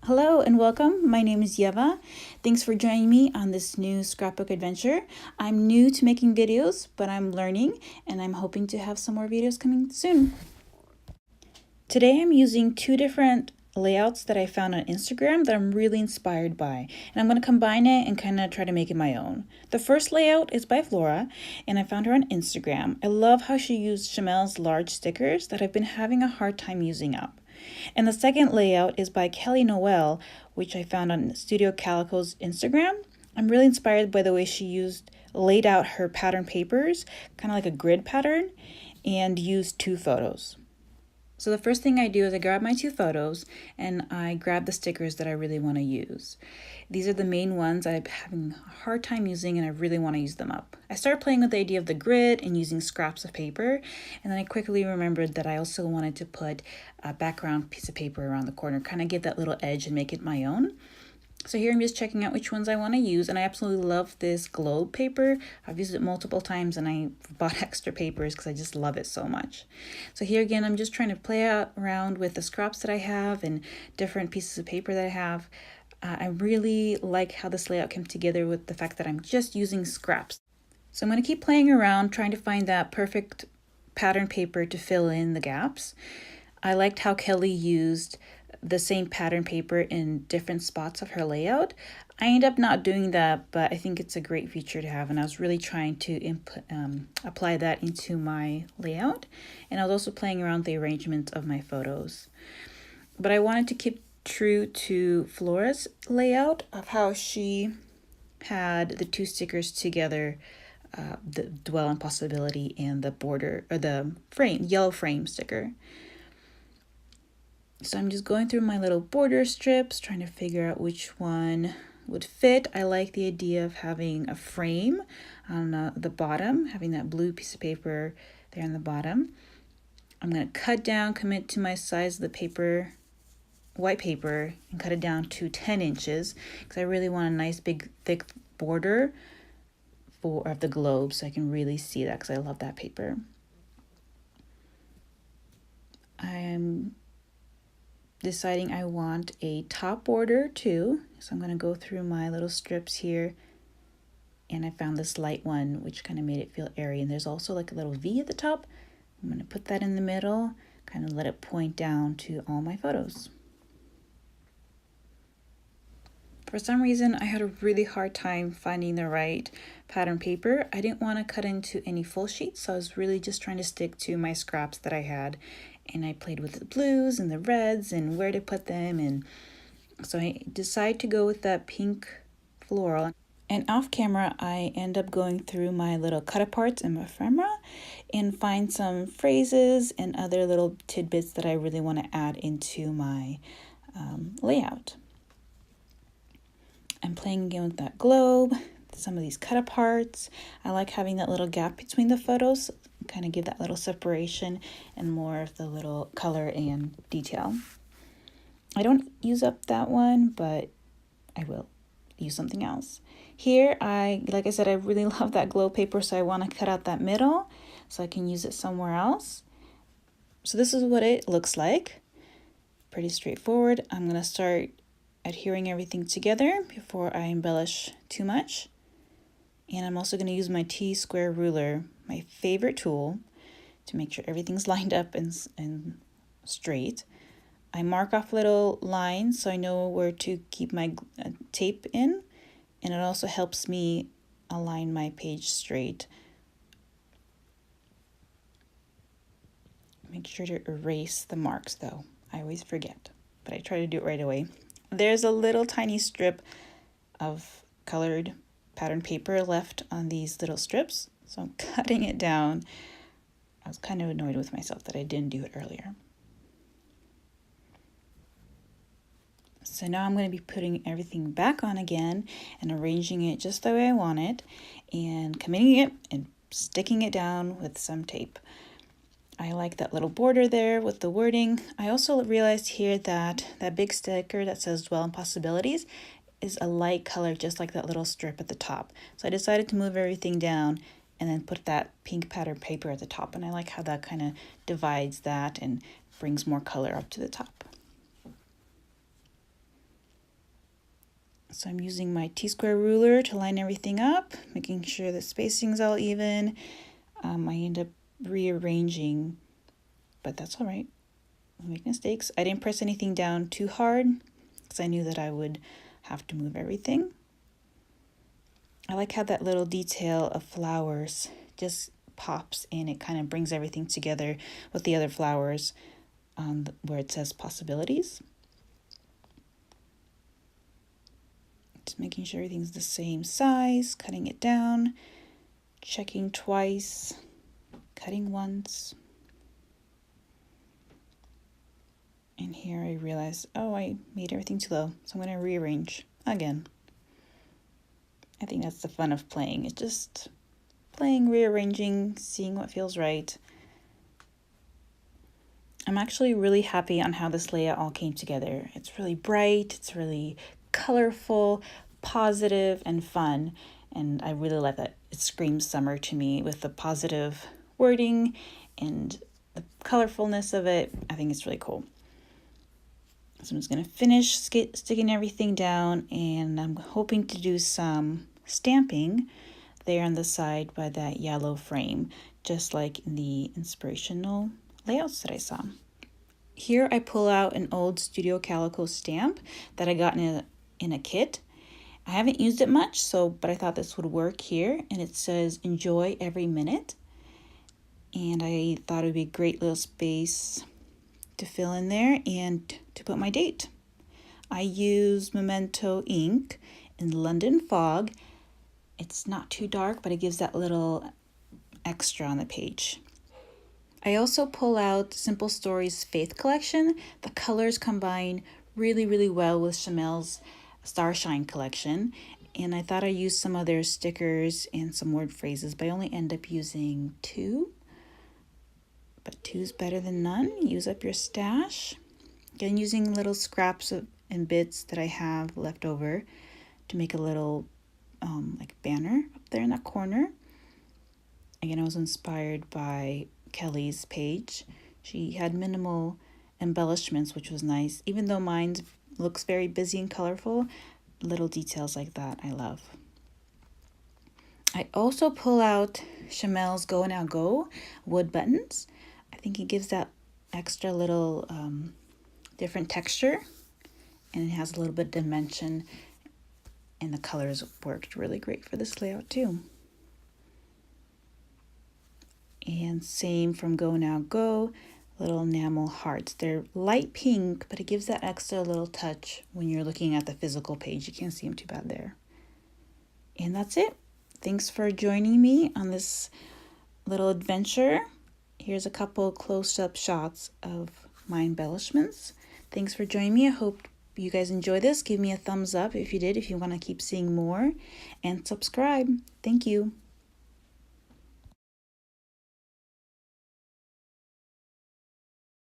Hello and welcome. My name is Yeva. Thanks for joining me on this new scrapbook adventure. I'm new to making videos, but I'm learning and I'm hoping to have some more videos coming soon. Today I'm using two different layouts that I found on Instagram that I'm really inspired by, and I'm going to combine it and kind of try to make it my own. The first layout is by Flora, and I found her on Instagram. I love how she used Shimelles large stickers that I've been having a hard time using up. And the second layout is by Kelly Noel, which I found on Studio Calico's Instagram. I'm really inspired by the way she laid out her pattern papers, kind of like a grid pattern, and used two photos. So the first thing I do is I grab my two photos and I grab the stickers that I really want to use. These are the main ones I'm having a hard time using and I really want to use them up. I started playing with the idea of the grid and using scraps of paper, and then I quickly remembered that I also wanted to put a background piece of paper around the corner, kind of give that little edge and make it my own. So here I'm just checking out which ones I want to use, and I absolutely love this globe paper. I've used it multiple times and I bought extra papers because I just love it so much. So here again, I'm just trying to play around with the scraps that I have and different pieces of paper that I have. I really like how this layout came together with the fact that I'm just using scraps. So I'm going to keep playing around trying to find that perfect pattern paper to fill in the gaps. I liked how Kelly used the same pattern paper in different spots of her layout. I end up not doing that, but I think it's a great feature to have, and I was really trying to apply that into my layout, and I was also playing around with the arrangement of my photos. But I wanted to keep true to Flora's layout of how she had the two stickers together, the dwell on possibility and the border or the frame, yellow frame sticker. So I'm just going through my little border strips, trying to figure out which one would fit. I like the idea of having a frame on the bottom, having that blue piece of paper there on the bottom. I'm going to cut down, commit to my size of the paper, white paper, and cut it down to 10 inches because I really want a nice big thick border of the globe so I can really see that because I love that paper. I am deciding I want a top border too. So I'm going to go through my little strips here, and I found this light one which kind of made it feel airy, and there's also like a little V at the top. I'm going to put that in the middle, kind of let it point down to all my photos. For some reason, I had a really hard time finding the right pattern paper. I didn't want to cut into any full sheets, so I was really just trying to stick to my scraps that I had. And I played with the blues and the reds and where to put them. And so I decided to go with that pink floral. And off camera, I end up going through my little cut aparts in my ephemera and find some phrases and other little tidbits that I really want to add into my layout. I'm playing again with that globe, some of these cut aparts. I like having that little gap between the photos, kind of give that little separation and more of the little color and detail. I don't use up that one, but I will use something else. Here, like I said, I really love that glow paper, so I want to cut out that middle so I can use it somewhere else. So this is what it looks like. Pretty straightforward. I'm going to start adhering everything together before I embellish too much. And I'm also going to use my T-square ruler, my favorite tool, to make sure everything's lined up and straight. I mark off little lines so I know where to keep my tape in, and it also helps me align my page straight. Make sure to erase the marks though. I always forget, but I try to do it right away. There's a little tiny strip of colored pattern paper left on these little strips, so I'm cutting it down. I was kind of annoyed with myself that I didn't do it earlier. So now I'm going to be putting everything back on again and arranging it just the way I want it and committing it and sticking it down with some tape. I like that little border there with the wording. I also realized here that that big sticker that says Dwell on Possibilities is a light color, just like that little strip at the top. So I decided to move everything down and then put that pink pattern paper at the top. And I like how that kind of divides that and brings more color up to the top. So I'm using my T-square ruler to line everything up, making sure the spacing's all even. I end up rearranging, but that's all right. I make mistakes. I didn't press anything down too hard because I knew that I would have to move everything. I like how that little detail of flowers just pops and it kind of brings everything together with the other flowers where it says possibilities. Just making sure everything's the same size, cutting it down, checking twice, cutting once. And here I realized, oh, I made everything too low, so I'm going to rearrange again. I think that's the fun of playing. It's just playing, rearranging, seeing what feels right. I'm actually really happy on how this layout all came together. It's really bright, it's really colorful, positive, and fun. And I really like that it screams summer to me with the positive wording and the colorfulness of it. I think it's really cool. So I'm just going to finish sticking everything down, and I'm hoping to do some stamping there on the side by that yellow frame, just like in the inspirational layouts that I saw. Here I pull out an old Studio Calico stamp that I got in a kit. I haven't used it much, but I thought this would work here, and it says enjoy every minute. And I thought it would be a great little space to fill in there and to put my date. I use Memento ink in London Fog. It's not too dark, but it gives that little extra on the page. I also pull out Simple Stories Faith collection. The colors combine really, really well with Shimelles' Starshine collection. And I thought I'd use some of their stickers and some word phrases, but I only end up using 2. But 2's better than none. Use up your stash. Again, using little scraps and bits that I have left over to make a little like banner up there in that corner. Again, I was inspired by Kelly's page. She had minimal embellishments, which was nice. Even though mine looks very busy and colorful, little details like that I love. I also pull out Shimelles' Go Now Go wood buttons. I think it gives that extra little different texture, and it has a little bit of dimension, and the colors worked really great for this layout too. And same from Go Now Go, little enamel hearts. They're light pink, but it gives that extra little touch when you're looking at the physical page. You can't see them too bad there. And that's it. Thanks for joining me on this little adventure. Here's a couple close-up shots of my embellishments. Thanks for joining me. I hope you guys enjoy this. Give me a thumbs up if you did, if you want to keep seeing more, and subscribe. Thank you.